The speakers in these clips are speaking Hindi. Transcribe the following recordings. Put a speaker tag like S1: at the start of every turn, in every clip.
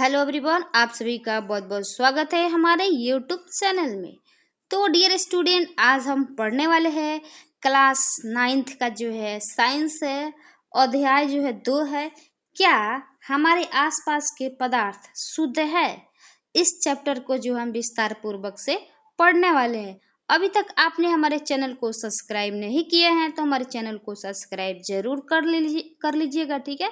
S1: हेलो एवरीवन, आप सभी का बहुत बहुत स्वागत है हमारे यूट्यूब चैनल में। तो डियर स्टूडेंट, आज हम पढ़ने वाले हैं क्लास 9th का जो है साइंस है, अध्याय जो है 2 है। क्या हमारे आसपास के पदार्थ शुद्ध है? इस चैप्टर को जो हम विस्तार पूर्वक से पढ़ने वाले हैं। अभी तक आपने हमारे चैनल को सब्सक्राइब नहीं किए हैं तो हमारे चैनल को सब्सक्राइब जरूर कर लीजिएगा, ठीक है।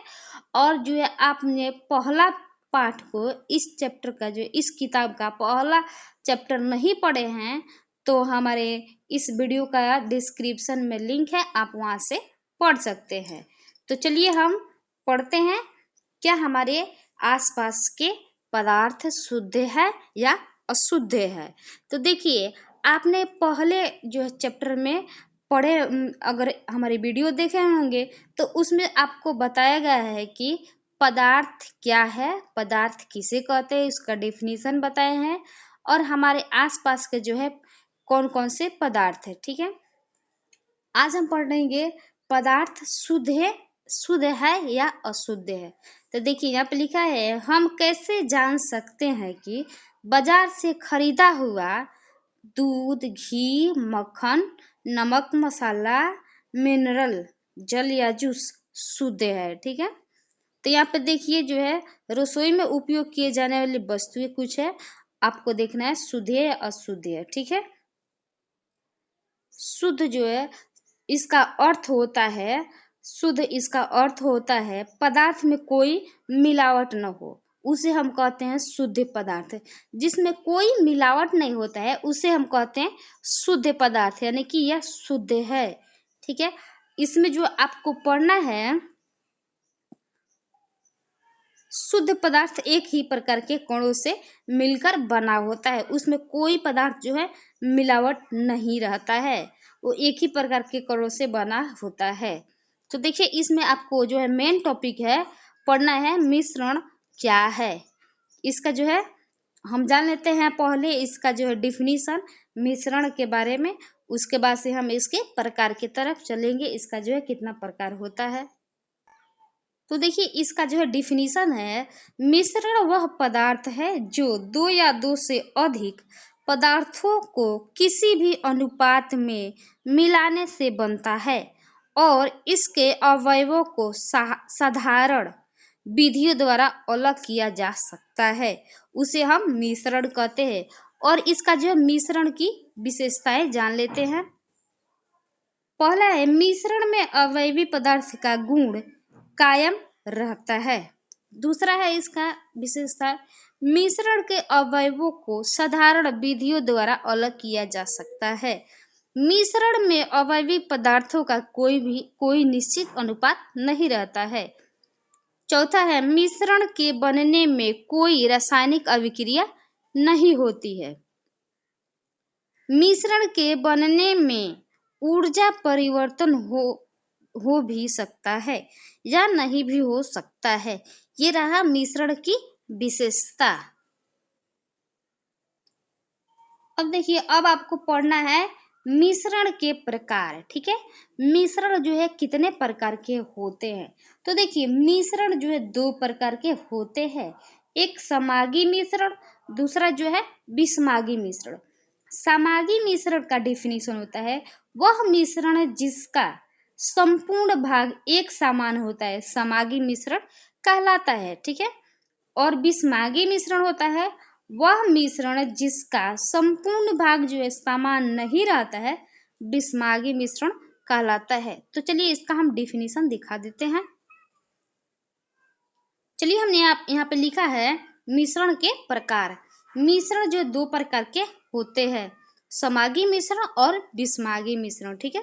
S1: और जो है आपने पहला पाठ को इस चैप्टर का जो इस किताब का पहला चैप्टर नहीं पढ़े हैं तो हमारे इस वीडियो का डिस्क्रिप्शन में लिंक है, आप वहां से पढ़ सकते हैं। तो चलिए हम पढ़ते हैं। क्या हमारे आसपास के पदार्थ शुद्ध है या अशुद्ध है? तो देखिए, आपने पहले जो है चैप्टर में पढ़े, अगर हमारी वीडियो देखे होंगे तो उसमें आपको बताया गया है कि पदार्थ क्या है, पदार्थ किसे कहते हैं, इसका डेफिनेशन बताए हैं और हमारे आसपास के जो है कौन कौन से पदार्थ है, ठीक है। आज हम पढ़ेंगे पदार्थ शुद्ध है या अशुद्ध है। तो देखिए यहाँ पे लिखा है, हम कैसे जान सकते हैं कि बाजार से खरीदा हुआ दूध, घी, मक्खन, नमक, मसाला, मिनरल जल या जूस शुद्ध है, ठीक है। तो यहाँ पे देखिए जो है रसोई में उपयोग किए जाने वाली वस्तुएं कुछ है, आपको देखना है शुद्ध है या अशुद्ध है, ठीक है। शुद्ध जो है इसका अर्थ होता है, शुद्ध इसका अर्थ होता है पदार्थ में कोई मिलावट न हो, उसे हम कहते हैं शुद्ध पदार्थ। जिसमें कोई मिलावट नहीं होता है उसे हम कहते हैं शुद्ध पदार्थ, यानी कि यह शुद्ध है, ठीक है। इसमें जो आपको पढ़ना है, शुद्ध पदार्थ एक ही प्रकार के कणों से मिलकर बना होता है, उसमें कोई पदार्थ जो है मिलावट नहीं रहता है, वो एक ही प्रकार के कणों से बना होता है। तो देखिए इसमें आपको जो है मेन टॉपिक है पढ़ना है मिश्रण क्या है। इसका जो है हम जान लेते हैं पहले इसका जो है डिफिनीशन मिश्रण के बारे में, उसके बाद से हम इसके प्रकार की तरफ चलेंगे, इसका जो है कितना प्रकार होता है। तो देखिए इसका जो है डिफिनीशन है, मिश्रण वह पदार्थ है जो दो या दो से अधिक पदार्थों को किसी भी अनुपात में मिलाने से बनता है और इसके अवयवों को साधारण विधियों द्वारा अलग किया जा सकता है, उसे हम मिश्रण कहते हैं। और इसका जो है मिश्रण की विशेषताएं जान लेते हैं। पहला है, मिश्रण में अवयवी पदार्थ का गुण कायम रहता है। दूसरा है इसका विशेषता, मिश्रण के अवयवों को साधारण विधियों द्वारा अलग किया जा सकता है। मिश्रण में अवयवी पदार्थों का कोई निश्चित अनुपात नहीं रहता है। चौथा है, मिश्रण के बनने में कोई रासायनिक अभिक्रिया नहीं होती है। मिश्रण के बनने में ऊर्जा परिवर्तन हो भी सकता है या नहीं भी हो सकता है। ये रहा मिश्रण की विशेषता। अब देखिए, अब आपको पढ़ना है मिश्रण के प्रकार, ठीक है। मिश्रण जो है कितने प्रकार के होते हैं? तो देखिए मिश्रण जो है दो प्रकार के होते हैं, एक समागी मिश्रण, दूसरा जो है विषमागी मिश्रण। समागी मिश्रण का डेफिनेशन होता है वह मिश्रण जिसका संपूर्ण भाग एक समान होता है, समागी मिश्रण कहलाता है, ठीक है। और विषमागी मिश्रण होता है वह मिश्रण जिसका संपूर्ण भाग जो है समान नहीं रहता है, विषमागी मिश्रण कहलाता है। तो चलिए इसका हम डेफिनेशन दिखा देते हैं। चलिए हमने यहाँ पे लिखा है मिश्रण के प्रकार। मिश्रण जो दो प्रकार के होते हैं, समागी मिश्रण और विषमागी मिश्रण, ठीक है।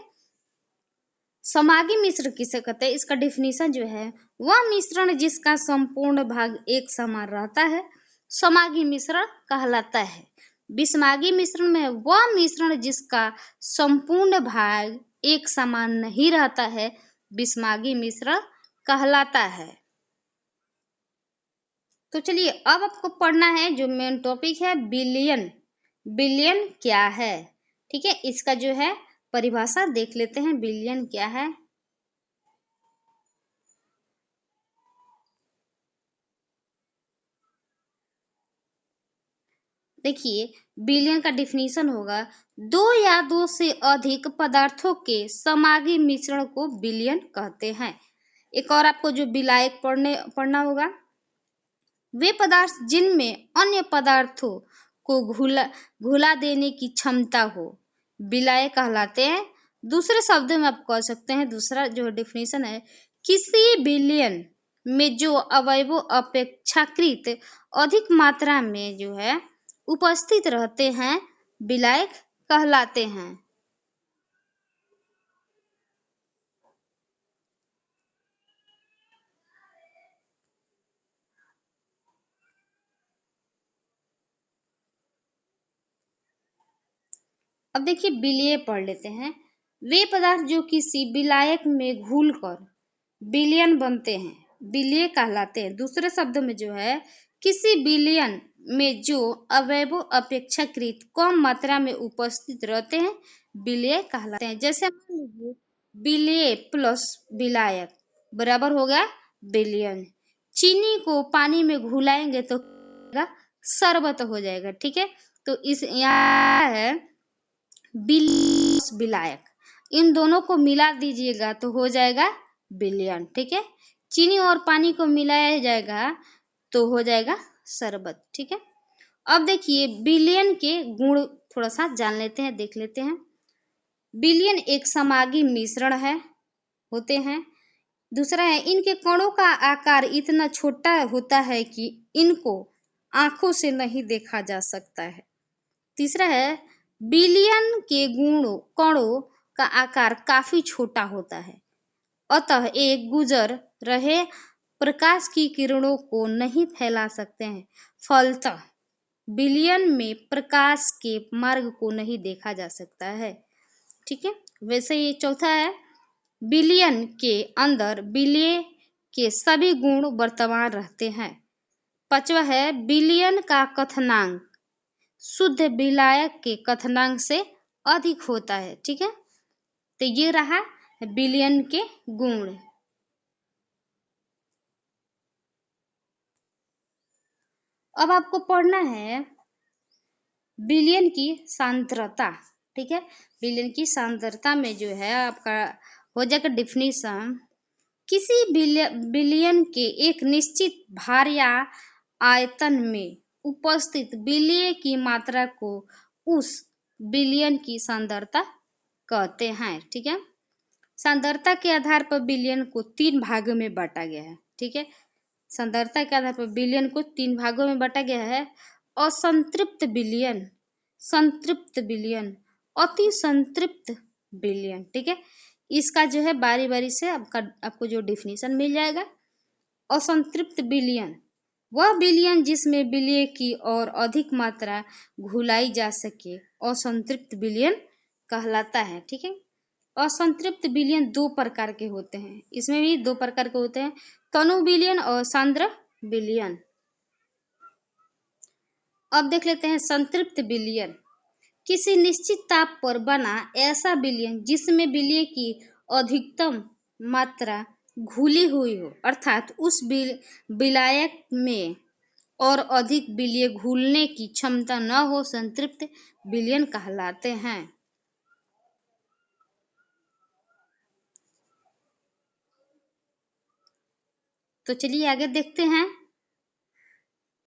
S1: समागी मिश्रण किसे कहते हैं? इसका डेफिनेशन जो है, वह मिश्रण जिसका संपूर्ण भाग एक समान रहता है, समागी मिश्रण कहलाता है। विषमागी मिश्रण में वह मिश्रण जिसका संपूर्ण भाग एक समान नहीं रहता है, विषमागी मिश्रण कहलाता है। तो चलिए अब आपको पढ़ना है जो मेन टॉपिक है विलयन। विलयन क्या है, ठीक है। इसका जो है परिभाषा देख लेते हैं, विलयन क्या है। देखिए, बिलियन का डिफिनीशन होगा दो या दो से अधिक पदार्थों के समांगी मिश्रण को बिलियन कहते हैं। एक और आपको जो विलायक पढ़ना होगा, वे पदार्थ जिनमें अन्य पदार्थों को घुला देने की क्षमता हो विलायक कहलाते हैं। दूसरे शब्दों में आप कह सकते हैं, दूसरा जो डेफिनेशन है, किसी बिलियन में जो अवयवों अपेक्षाकृत अधिक मात्रा में जो है उपस्थित रहते हैं विलायक कहलाते हैं। अब देखिए विलेय पढ़ लेते हैं। वे पदार्थ जो किसी विलायक में घुलकर विलयन बनते हैं विलेय कहलाते हैं। दूसरे शब्द में जो है, किसी विलयन में जो अवयवों अपेक्षाकृत कम मात्रा में उपस्थित रहते हैं विलेय कहलाते हैं। जैसे मान लीजिए विलेय प्लस विलायक बराबर हो गया विलयन। चीनी को पानी में घुलाएंगे तो शरबत हो जाएगा। ठीक है, तो इस यहाँ है विलायक, इन दोनों को मिला दीजिएगा तो हो जाएगा बिलियन। ठीक है, चीनी और पानी को मिलाया जाएगा तो हो जाएगा शरबत। ठीक है, अब देखिए बिलियन के गुण थोड़ा सा जान लेते हैं, देख लेते हैं। बिलियन एक समांगी मिश्रण है होते हैं। दूसरा है, इनके कणों का आकार इतना छोटा होता है कि इनको आंखों से नहीं देखा जा सकता है। तीसरा है, बिलियन के कणों का आकार काफी छोटा होता है, अतः एक गुजर रहे प्रकाश की किरणों को नहीं फैला सकते हैं। फलतः बिलियन में प्रकाश के मार्ग को नहीं देखा जा सकता है। ठीक है, वैसे ही चौथा है, बिलियन के अंदर बिलिय के सभी गुण वर्तमान रहते हैं। पांचवा है, बिलियन का कथनांक शुद्ध विलायक के कथनांक से अधिक होता है। ठीक है, तो ये रहा बिलियन के गुण। अब आपको पढ़ना है बिलियन की सांद्रता। ठीक है, बिलियन की सांद्रता में जो है आपका हो जाएगा डिफिनीशन, किसी बिलियन के एक निश्चित भार या आयतन में उपस्थित विलेय की मात्रा को उस बिलियन की सांद्रता कहते हैं। ठीक है, सांद्रता के आधार पर बिलियन को 3 भागों में बांटा गया है। ठीक है, सांद्रता के आधार पर बिलियन को 3 भागों में बांटा गया है। असंतृप्त बिलियन, संतृप्त बिलियन, अति संतृप्त बिलियन। ठीक है, इसका जो है बारी बारी से आपको जो डिफिनीशन मिल जाएगा। असंतृप्त बिलियन वह बिलियन जिसमें विलेय की और अधिक मात्रा घुलाई जा सके असंतृप्त बिलियन कहलाता है। ठीक है, असंतृप्त बिलियन 2 प्रकार के होते हैं, इसमें भी 2 प्रकार के होते हैं, तनु बिलियन और सांद्र बिलियन। अब देख लेते हैं संतृप्त बिलियन, किसी निश्चित ताप पर बना ऐसा बिलियन जिसमें विलेय की अधिकतम मात्रा घुली हुई हो, अर्थात उस विलायक में और अधिक विलेय घुलने की क्षमता न हो, संतृप्त बिलियन कहलाते हैं। तो चलिए आगे देखते हैं।